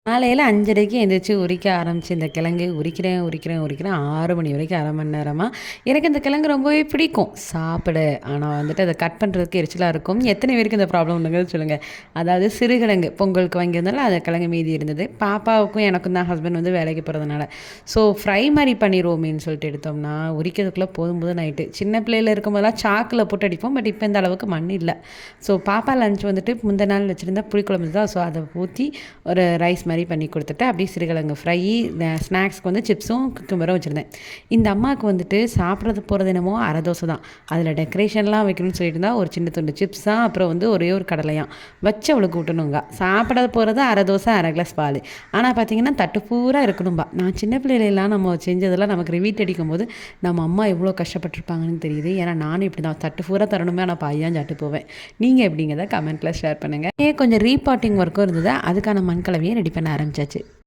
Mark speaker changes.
Speaker 1: காலையில் 5:30க்கு எந்திரிச்சு உரிக்க ஆரம்பிச்சு இந்த கிழங்கு உரிக்கிறேன் உரிக்கிறேன் உரிக்கிறேன் 6 மணி வரைக்கும் 1/2 மணி நேரமாக. எனக்கு இந்த கிழங்கு ரொம்பவே பிடிக்கும் சாப்பிட. ஆனால் வந்துட்டு அதை கட் பண்ணுறதுக்கு எரிச்சலாக இருக்கும். எத்தனை பேருக்கு இந்த ப்ராப்ளம் உண்டுங்கிறது சொல்லுங்கள். அதாவது சிறுகிழங்கு பொங்கலுக்கு வாங்கியிருந்தாலும் அந்த கிழங்கு மீதி இருந்தது. பாப்பாவுக்கும் எனக்கும் தான் ஹஸ்பண்ட் வந்து வேலைக்கு போகிறதுனால ஸோ ஃப்ரை மாதிரி பண்ணிடுவோமேன்னு சொல்லிட்டு எடுத்தோம்னா உரிக்கிறதுக்குள்ளே போதும்போது நைட்டு. சின்ன பிள்ளையில் இருக்கும்போதெல்லாம் சாக்கில் போட்டு அடிப்போம். பட் இப்போ இந்த அளவுக்கு மண் இல்லை. ஸோ பாப்பா லஞ்ச் வந்துட்டு முந்தின நாள் வச்சுருந்தா புளிக்குழம்பு தான். ஸோ அதை ஊற்றி ஒரு ரைஸ் மாதிரி பண்ணி கொடுத்துட்டு அப்படியே சிறுகிழங்கு ஃப்ரை, ஸ்நாக்ஸ்க்கு வந்து சிப்ஸும் குக்கும்பரும் வச்சுருந்தேன். இந்த அம்மாவுக்கு வந்துட்டு சாப்பிட்றது போகிறது என்னமோ அரை தோசை தான். அதில் டெக்கரேஷன்லாம் வைக்கணும்னு சொல்லிட்டு இருந்தால் ஒரு சின்ன துண்டு சிப்ஸ் தான், அப்புறம் வந்து ஒரே ஒரு கடலையாம் வச்சு அவளுக்கு விட்டணுங்க. சாப்பிட போகிறது அரை தோசை, அரை கிளாஸ் பால். ஆனால் பார்த்தீங்கன்னா தட்டு பூரா இருக்கணும்பா. நான் சின்ன பிள்ளைகளெல்லாம் நம்ம செஞ்சதெல்லாம் நமக்கு ரிவீட் அடிக்கும் போது நம்ம அம்மா எவ்வளோ கஷ்டப்பட்டுருப்பாங்கன்னு தெரியுது. ஏன்னா நானும் இப்படி தான் தட்டு பூரா தரணுமே, ஆனால் பாயான் சாப்பிட்டு போவேன். நீங்கள் எப்படிங்கிறத கமெண்ட்டில் ஷேர் பண்ணுங்கள். கொஞ்சம் ரீபாட்டிங் ஒர்க்கும் இருந்தது. அதுக்கான மண்கலவையும் ரெடி பண்ண ஆரம்பிச்சாச்சு.